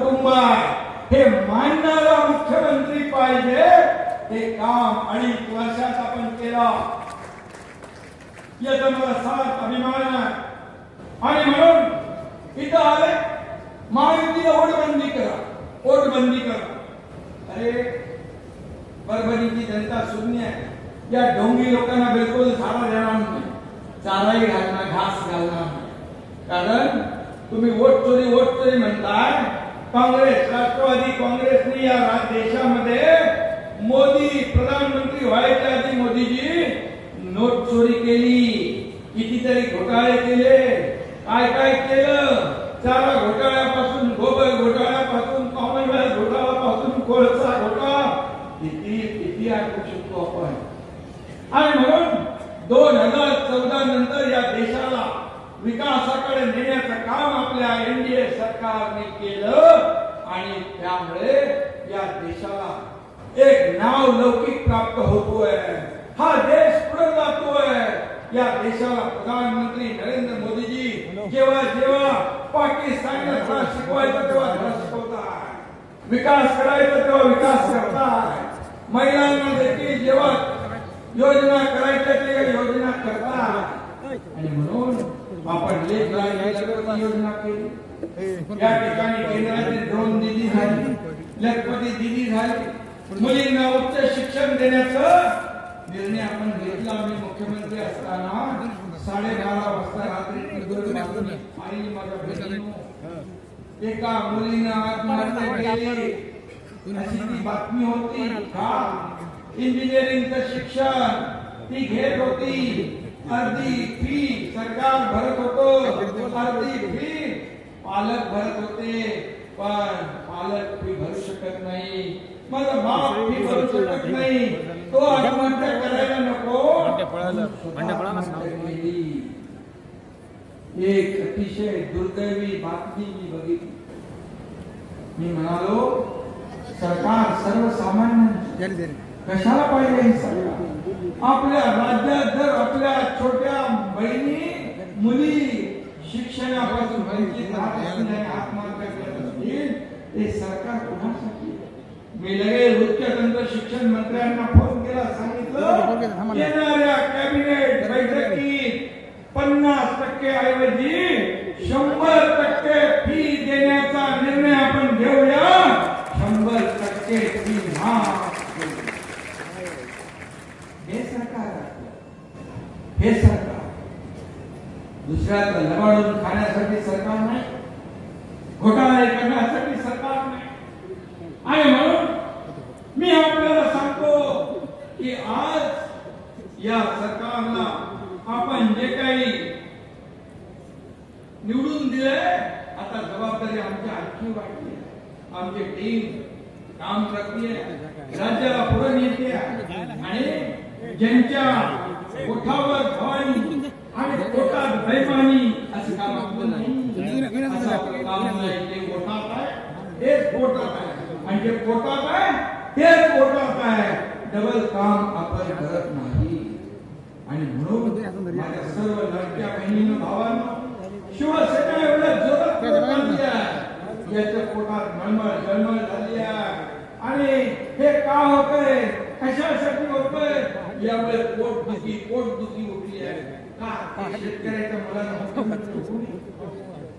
कुटुंब आहे हे मानणारा मुख्यमंत्री पाहिजे. हे काम 2.5 वर्षात आपण केलं याचा मला साथ अभिमान आहे. आणि म्हणून इथं आले महायुतीला वोटबंदी करा, वोटबंदी करा. अरे परभणीची जनता शून्य आहे. या ढोंगी लोकांना बिलकुल चारा देणार नाही, चाराही घालणार, घास घालणार नाही. कारण तुम्ही वोट चोरी म्हणताय. काँग्रेस, राष्ट्रवादी काँग्रेसने या देशामध्ये मोदी प्रधानमंत्री व्हायच्या आधी मोदीजी नोट चोरी केली, कितीतरी घोटाळे केले. काय केलं? चारा घोटाळ्यापासून, गोबर घोटाळ्यापासून, कॉमनवेल्थ घोटाळ्यापासून, कोळसा घोटाळा, किती ऐकू शकतो आपण. आणि म्हणून 2014 नंतर या देशाला विकासाकडे नेण्याचं काम आपल्या एनडीए सरकारने केलं. आणि त्यामुळे या देशाला एक नावलौकिक प्राप्त होतोय. हा देश पुढे जातोय. या देशाला प्रधानमंत्री नरेंद्र मोदीजी जेव्हा पाकिस्तानला शिकवायचं तेव्हा शिकवतात, विकास करायचा तेव्हा विकास करतात, महिलांना देखील जेव्हा योजना करायच्या तेव्हा योजना करतात. आणि म्हणून आपण लेख लाडकी योजना केली. या ठिकाणी केंद्राची ड्रोन दिदी झाली, लखपती दिदी झाली. मुलींना उच्च शिक्षण देण्याचा निर्णय आपण घेतला. मी मुख्यमंत्री असताना 12:30 वाजता रात्री आई माझ्या बहिणीनं एका मुलीनं आत्महत्या केली अशी ती बातमी होती. का इंजिनिअरिंगचं शिक्षण ती घेत होती. अर्धी फी सरकार भरत होतं, अर्धी फी पालक भरत होते. पण पालक फी भरू शकत नाही, माझा बाप फी भरू शकत नाही, तो आत्महत्या करायला नको. एक अतिशय दुर्दैवी बातमी मी बघितली. मी म्हणालो सरकार सर्वसामान्य कशाला पाहिजे हे सरकार? आपल्या राज्यात जर आपल्या छोट्या बहिणी मुली शिक्षणापासून वंचित राहत असतील, आत्महत्या करत असतील, ते सरकार कोणासाठी? मी लगेच उच्च तंत्र शिक्षण मंत्र्यांना फोन केला, सांगितलं येणाऱ्या कॅबिनेट बैठकीत 50% ऐवजी 100% फी देण्याचा निर्णय आपण घेऊया. 100% फी माफ. हे सरकार, हे सरकार दुसऱ्याला लबाडून खाण्यासाठी सरकार नाही, घोटाळे करण्यासाठी सरकार नाही. आणि म्हणून मी आपल्याला सांगतो की आज या सरकारला आपण जे काही निवडून दिले, आता जबाबदारी आमची आणखी वाढली. आमची टीम काम करते, राज्याला पुढे नेते आणि ज्यांच्या ओठावर भवानी आणि पोटात बैमानी असं काम आपलं नाही. असं आपलं काम नाही. जे पोटात आहे तेच पोटात आहे, आणि जे पोटात आहे तेच पोटात आहे. डबल काम आपण करत नाही. आणि म्हणून माझ्या सर्व लाडक्या बहिणींना, भावांना, शिवसेना एवढ्या जोरात झाली आहे, याच्या पोटात मळमळ जळमळ झाली आहे. आणि हे का होतंय, कशासाठी होतंय? यामुळे पोटदुखी उठली आहे. का शेतकऱ्याच्या मुलांना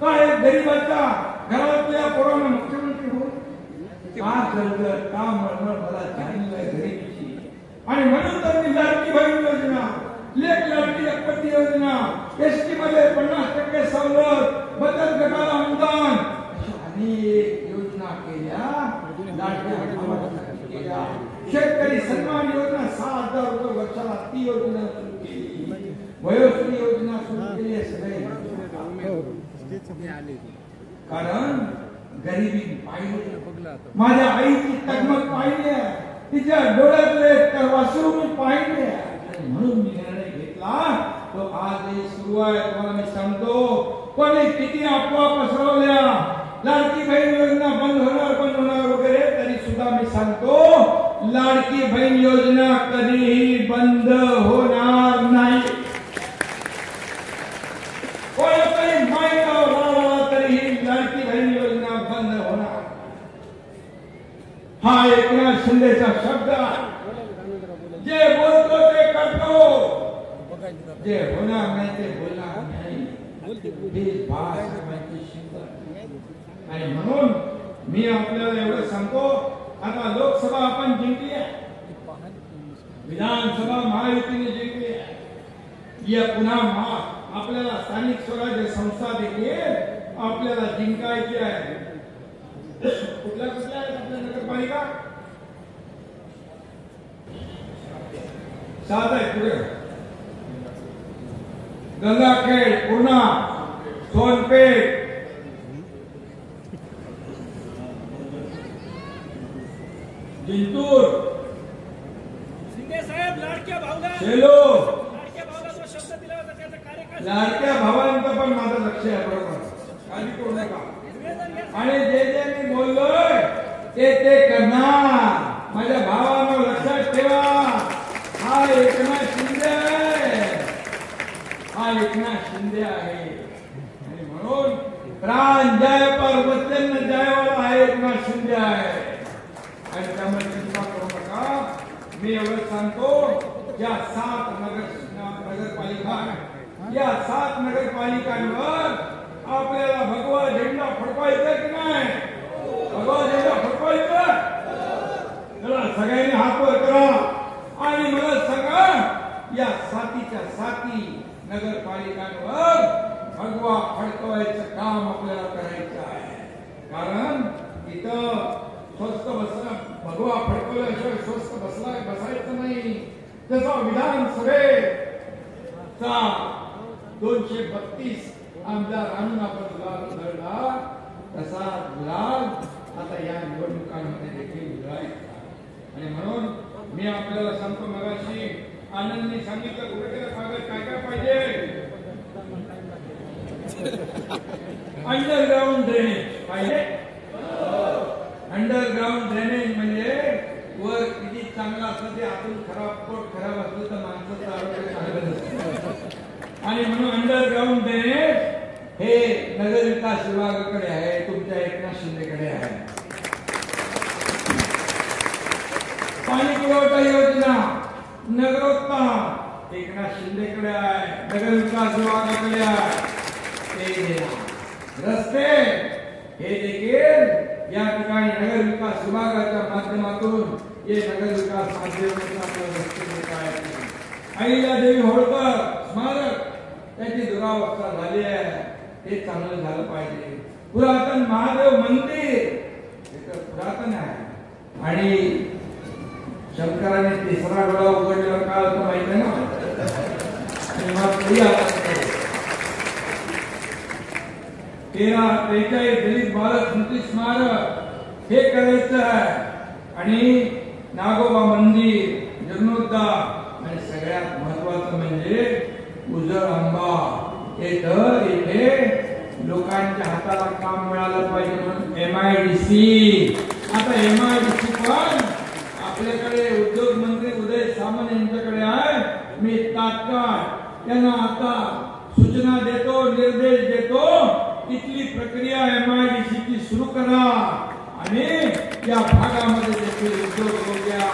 काय गरीबाच्या घरातल्या पोरांना मुख्यमंत्री होईल? का जळजळ, का मळमळ मला जाणीव आहे गरीबीची. आणि म्हणून तर मी लाडकी बहीण योजना, लेक लाडकी लखपती योजना, एसटी मध्ये 50% सवलत, बचत गटाला अनुदान, अशा अनेक योजना केल्या. केल्या. शेतकरी सन्मान योजना 6,000 रुपये वर्षाला, ती योजना सुरू केली. वयोश्री योजना सुरू केली. सगळे कारण गरिबी पाहिली, माझ्या आईची तगमग पाहिली, तिच्या डोळ्यातले वासरू मी पाहिले. म्हणून मी निर्णय घेतला. तो आज सुरू आहे. तुम्हाला मी सांगतो, कोणी किती अफवा पसरवल्या, लाडकी बहीण योजना बंद होणार वगैरे, तरी सुद्धा मी सांगतो लाडकी बहीण योजना कधीही बंद होणार नाही. कोणीतरी माहिती तरीही लाडकी बहीण योजना बंद होणार. हा एकनाथ शिंदेचा शब्द आहे. जे बोलतो ते करतो, जे होणार नाही ते बोलणार नाही. ही भाषेची शिस्त. आणि म्हणून मी आपल्याला एवढं सांगतो, आता लोकसभा आपण जिंकली आहे, विधानसभा महायुतीने जिंकली आहे, या पुन्हा आपल्याला स्थानिक स्वराज्य संस्था देखील आपल्याला जिंकायची आहे. कुठल्या कुठल्या आहेत आपल्या नगरपालिका? 7 आहे. पुढे गंगाखेड, पूर्णा, सोनपेठ, जिंतूर, शिंदे साहेब लाडक्या भावना, सेलो. लाडक्या भावना जो शब्द दिला होता त्याचा कार्यकाळ लाडक्या भावांचं पण माझं लक्ष आहे, बरोबर, काळजी करू नका. आणि जे जे मी बोललोय ते करणार. माझ्या भावानं लक्षात ठेवा, हा एकनाथ शिंदे आहे, हा एकनाथ शिंदे आहे. आणि म्हणून प्राण जाय पर वचन जायवाला हा एकनाथ शिंदे आहे. आणि त्यामुळे चिंता करू नका. मी एवढं सांगतो, या 7 नगरपालिका, या 7 नगरपालिकांवर आपल्याला भगवा झेंडा फडकवायचा की नाही? भगवा झेंडा फडकवायचा. चला सगळ्यांनी हात वर करा आणि मला सांगा, या 7च्या 7 नगरपालिकांवर भगवा फडकवायचं काम आपल्याला करायचं आहे. कारण इथं स्वस्त बसणं, भगवा फडकवल्याशिवाय स्वस्त बसायचं नाही. जसा विधानसभेचा 232 आमदार आणून आपण गुलाल उधळला, तसा गुलाल आता या निवडणुकांमध्ये देखील उधळायचा. आणि म्हणून मी आपल्याला सांगतो, मगाशी आनंदने सांगितलं कुठे कागद काय काय पाहिजे. अंडरग्राउंड ड्रेनेज पाहिजे. अंडरग्राउंड ड्रेनेज म्हणजे वर किती चांगला असतं ते आतून पोट खराब असलं तर माणसाचं आरोग्य चांगलं नसतं. आणि म्हणून अंडरग्राउंड ड्रेनेज हे नगरविकास विभागाकडे आहे, तुमच्या एकनाथ शिंदेकडे आहे. पाणी पुरवठा योजना, नगरोत्थान एकनाथ शिंदेकडे आहे, नगरविकास विभागाकडे आहे. रस्ते हे देखील या ठिकाणी नगरविकास विभागाच्या माध्यमातून हे नगरविकास अहिल्यादेवी होळकर स्मारक त्याची दुरावस्था झाली आहे, ते चांगलं झालं पाहिजे. पुरातन महादेव मंदिर पुरातन आहे आणि शंकराने 3रा डोळा उघडल्यावर काय होतं माहिती आहे ना. 1343 दलित बालक स्मृती स्मारक हे करायचं आहे. आणि नागोबा मंदिर, जीर्णोद्धार आणि सगळ्यात महत्वाचं म्हणजे उजळ आंबा इथे लोकांच्या हाताला काम मिळालं पाहिजे म्हणून MIDC. आता MIDC पण आपल्याकडे उद्योग मंत्री उदय सामंत यांच्याकडे आहे. मी तात्काळ त्यांना आता सूचना देतो, निर्देश देतो, इथली प्रक्रिया MIDC ची सुरू करा आणि या भागामध्ये देखील उद्योग होऊ द्या.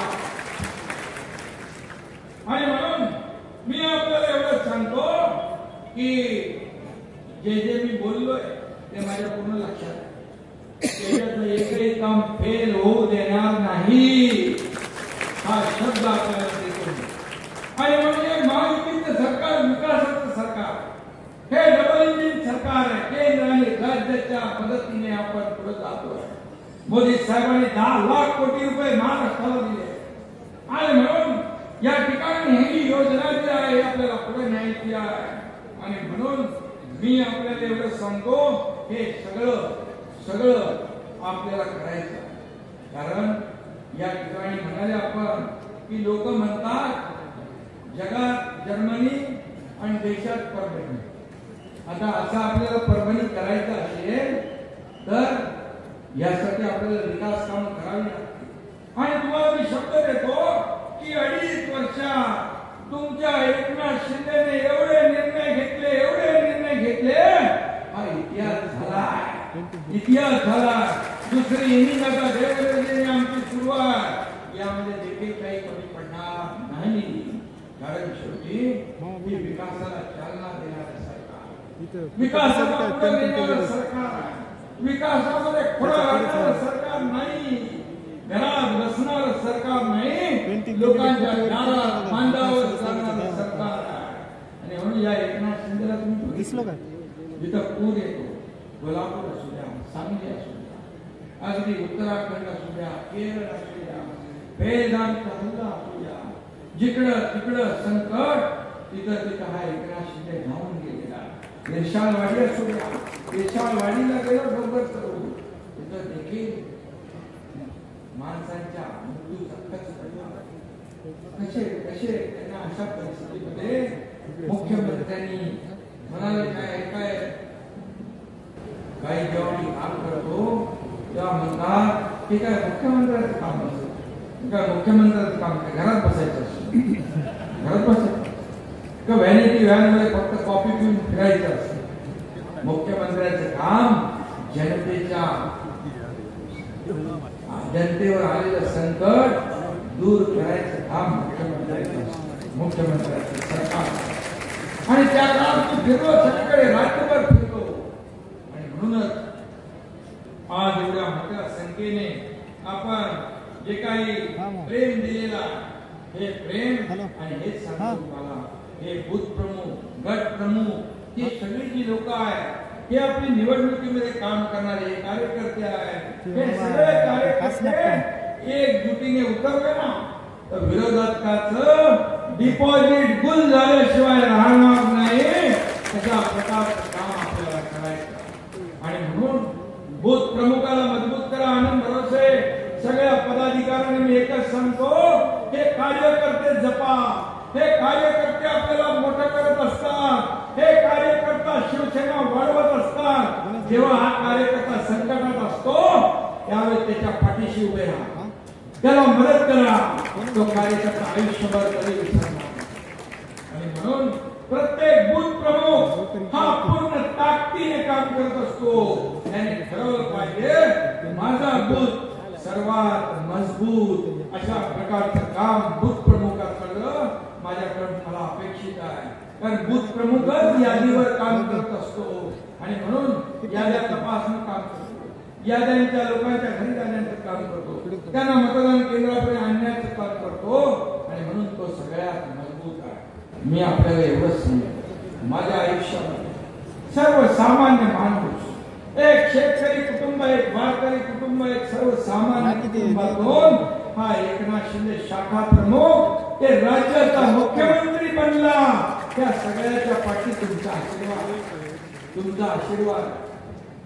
आणि म्हणून मी आपल्याला एवढं सांगतो की जे जे मी बोललोय ते माझ्या पूर्ण लक्षात आहे. त्याच्यातलं एकही काम फेल होऊ देणार नाही हा शब्द आपल्याला देतो. आणि म्हणजे महायुतीचं सरकार विकासाचं सरकार, हे डबल इंजिन सरकार आहे. केंद्र आणि राज्याच्या मदतीने आपण पुढे जातोय. मोदी साहेबांनी 10 लाख कोटी रुपये महाराष्ट्राला दिले आणि म्हणून या ठिकाणी ही योजना जी आहे आपल्याला पुढे न्यायची आहे. आणि म्हणून मी आपल्याला एवढं सांगतो, हे सगळं आपल्याला करायचं. कारण या ठिकाणी म्हणाले आपण की लोक म्हणतात जगात जर्मनी आणि देशात परभणी. आता असं आपल्याला परभणी करायचं असेल तर यासाठी आपल्याला विकास काम करावी लागते. आणि तुम्हाला मी शब्द देतो की 2.5 वर्षात तुमच्या एकनाथ शिंदेने एवढे निर्णय घेतले, हा इतिहास झाला. दुसरी इनिंग आता देवेंद्रजींनी आमची सुरुवात विकासाला पुढे नेणारं सरकार आहे. विकासामध्ये खोडा घालणारं सरकार नाही. घरात बसणारं सरकार नाही. लोकांच्या दारात मांडावर चालणारं सरकार आहे. आणि म्हणून या एकनाथ शिंदेला तुम्ही दिसलो का जिथं पूर येतो, कोल्हापूर असू द्या, सांगली असू द्या, अगदी उत्तराखंड असू द्या, केरळ असू द्या, वेदांचा हल्ला असू द्या, जिकडं तिकडं संकट, तिथं हा एकनाथ शिंदे धावून गेलेला. रेशालवाडी असू द्या, रेशालवाडीला गेलं बरोबर करू, तिथं देखील माणसांच्या मृत्यूचा खच पडला. कसे कसे त्यांना अशा परिस्थितीमध्ये मुख्यमंत्र्यांनी म्हणाले काय काही जेव्हा मी काम करतो तेव्हा म्हणतात की काय मुख्यमंत्र्याचं काम असतं, काय मुख्यमंत्र्याचं काम काय घरात बसायचं असतं, घरात बसायचं का व्हॅनिटी व्हॅनमध्ये फक्त कॉफी पिऊन फिरायचं असतं. मुख्यमंत्र्याचं काम जनतेवर आलेलं संकट दूर करायचं काम मुख्यमंत्र्याचं सरकार. आणि त्या काळात तो फिरलो, सगळीकडे राज्यभर फिरलो. आणि म्हणूनच आज एवढ्या मोठ्या संख्येने आपण जे काही प्रेम दिलेला, हे प्रेम आणि हे सांगतो तुम्हाला, हे बूथ प्रमुख, गट प्रमुख, ही सगळी जी लोक आहेत, हे आपली निवडणुकीमध्ये काम करणारे कार्यकर्ते आहेत. हे सगळे कार्यकर्ते एकजुटीने उतरले ना तर विरोधकाचं डिपॉझिट गुल झाल्याशिवाय राहणार नाही. तशा प्रकारचं काम आपल्याला करायचं. आणि म्हणून बूथ प्रमुखाला मजबूत करा. आनंद भरोसे सगळ्या पदाधिकाऱ्यांनी मी एकच सांगतो, हे कार्यकर्ते जपा. हे कार्यकर्ते आपल्याला मोठं करत असतात. हे कार्यकर्ता शिवसेना वाढवत असतात. जेव्हा हा कार्यकर्ता संकटात असतो त्यावेळेस त्याच्या पाठीशी उभे राहा, त्याला मदत करा. तो कार्यकर्ता आयुष्यभर कधी विसरणार. आणि म्हणून प्रत्येक बूथ प्रमुख हा पूर्ण ताकदीने काम करत असतो. त्याने ठरवलं पाहिजे माझा बूथ सर्वात मजबूत अशा प्रकारचं काम बूथ प्रमुखाकडं माझ्याकडून मला अपेक्षित आहे. कारण बूथ प्रमुखच यादीवर काम करत असतो. आणि म्हणून याद्या तपासणं काम करतो, याद्यांच्या लोकांच्या घरी जाण्याचं काम करतो, त्यांना मतदान केंद्रापर्यंत आणण्याचं काम करतो. आणि म्हणून तो सगळ्यात मजबूत आहे. मी आपल्याला एवढंच सांगतो, माझ्या आयुष्यामध्ये सर्वसामान्य माणूस, एक शेतकरी कुटुंब, एक वारकरी कुटुंब, एक सर्वसामान्य कुटुंबातून हा एकनाथ शिंदे शाखा प्रमुख ते राज्याचा मुख्यमंत्री बनला. त्या सगळ्याच्या पाठी तुमचा आशीर्वाद, तुमचा आशीर्वाद.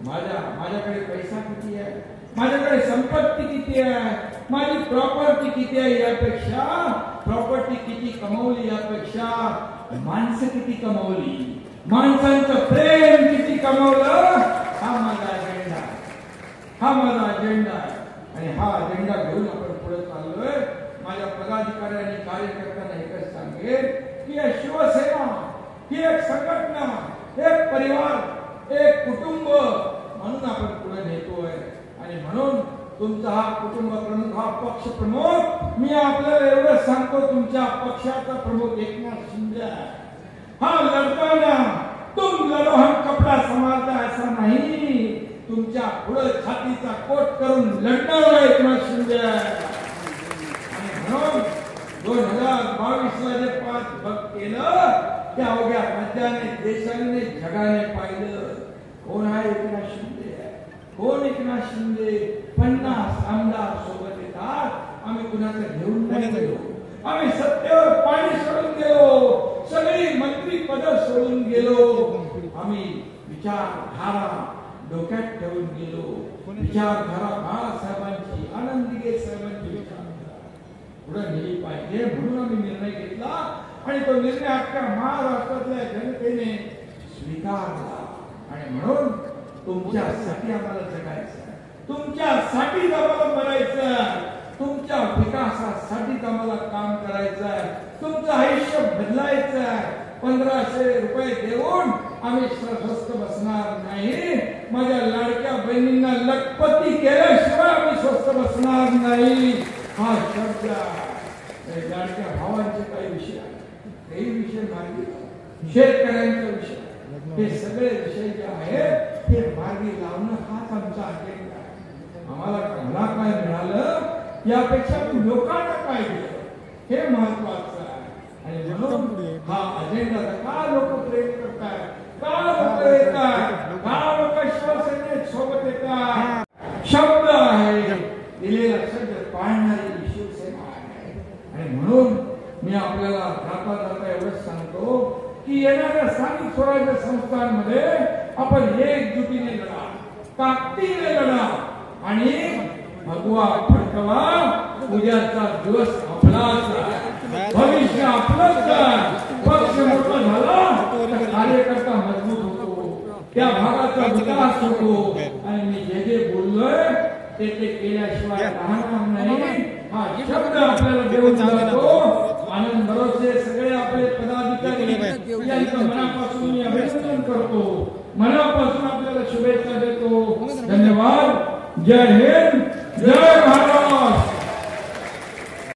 माझ्याकडे पैसा किती आहे, माझ्याकडे संपत्ती किती आहे, माझी प्रॉपर्टी किती आहे यापेक्षा, प्रॉपर्टी किती कमवली यापेक्षा माणसं किती कमवली, माणसांचं प्रेम किती कमवलं, हा माझा अजेंडा आहे. हा माझा अजेंडा आहे. आणि हा अजेंडा घेऊन आपण पुढे चाललोय. माझ्या पदाधिकाऱ्यांनी कार्यकर्त्यांना एकच सांगेल की या शिवसेना ही एक संघटना, एक परिवार, एक कुटुंब म्हणून आपण पुढे नेतोय. आणि म्हणून तुमचा हा कुटुंब प्रमुख, हा पक्ष प्रमुख, मी आपल्याला एवढं सांगतो, तुमच्या पक्षाचा प्रमुख एकनाथ शिंदे आहे. हा लढताना तुम लढो हम कपडा संभालता ऐसा नाही, तुमच्या पुढे छातीचा कोट करून लढणारा एकनाथ शिंदे आहे. आणि म्हणून 2022 ला जे 5 भग केलं त्या अवघ्या राज्याने, देशाने, जगाने पाहिलं कोण आहे एकनाथ शिंदे. कोण एकनाथ शिंदे. 50 आमदार सोबत येतात. आम्ही कुणाचं घेऊन नाही गेलो, आम्ही सत्तेवर पाणी सोडून गेलो, सगळी मंत्री पद सोडून गेलो. आम्ही विचारधारा डोक्यात ठेवून गेलो. विचारधारा बाळासाहेबांची, आनंद दिघे साहेबांची विचारधारा पुढे नेली पाहिजे. म्हणून आम्ही निर्णय घेतला आणि तो निर्णय अख्ख्या महाराष्ट्रातल्या जनतेने स्वीकारला. आणि म्हणून तुमच्यासाठी आम्हाला जगायचं आहे, तुमच्यासाठी आम्हाला मरायचं, तुमच्या विकासासाठी आम्हाला काम करायचं आहे, तुमचं आयुष्य बदलायचं आहे. 1500 रुपये देऊन आम्ही स्वस्थ बसणार नाही. माझ्या लाडक्या बहिणींना लखपती केल्याशिवाय आम्ही स्वस्थ बसणार नाही. हा शब्द लाडक्या भावांचे काही विषय आहे, काही विषय मार्गी, शेतकऱ्यांचा विषय, हे सगळे विषय जे आहेत हे मार्गी लावणं हाच आमचा अजेंडा आहे. आम्हाला काय मिळालं यापेक्षा लोकांना काय दिलं हे महत्वाचं आहे. आणि म्हणून हा अजेंडा का लोक प्रेम करतात, का लोक येतात, का लोक शिवसेनेत सोबत येतात. शब्द आहे, दिलेला शब्द पाळणारी शिवसेना आहे. आणि म्हणून मी आपल्याला जाता जाता एवढंच सांगतो की येणाऱ्या स्थानिक स्वराज्य संस्थांमध्ये आपण एकजुटीने लढा, ताकदीने लढा आणि भगवा फडकवा. उद्याचा दिवस आपलाच आहे, भविष्य आपलंच आहे. पक्ष मोठा झाला तर कार्यकर्ता मजबूत होतो, त्या भागाचा विकास होतो. आणि मी जे जे बोललोय ते केल्याशिवाय राहणार नाही हा शब्द आपल्याला देऊन जातो. आनंद भरोसे सगळे आपले पदाधिकारी यांचं मनापासून मी अभिनंदन करतो, मनापासून आपल्याला शुभेच्छा देतो. धन्यवाद. जय हिंद, जय महाराष्ट्र.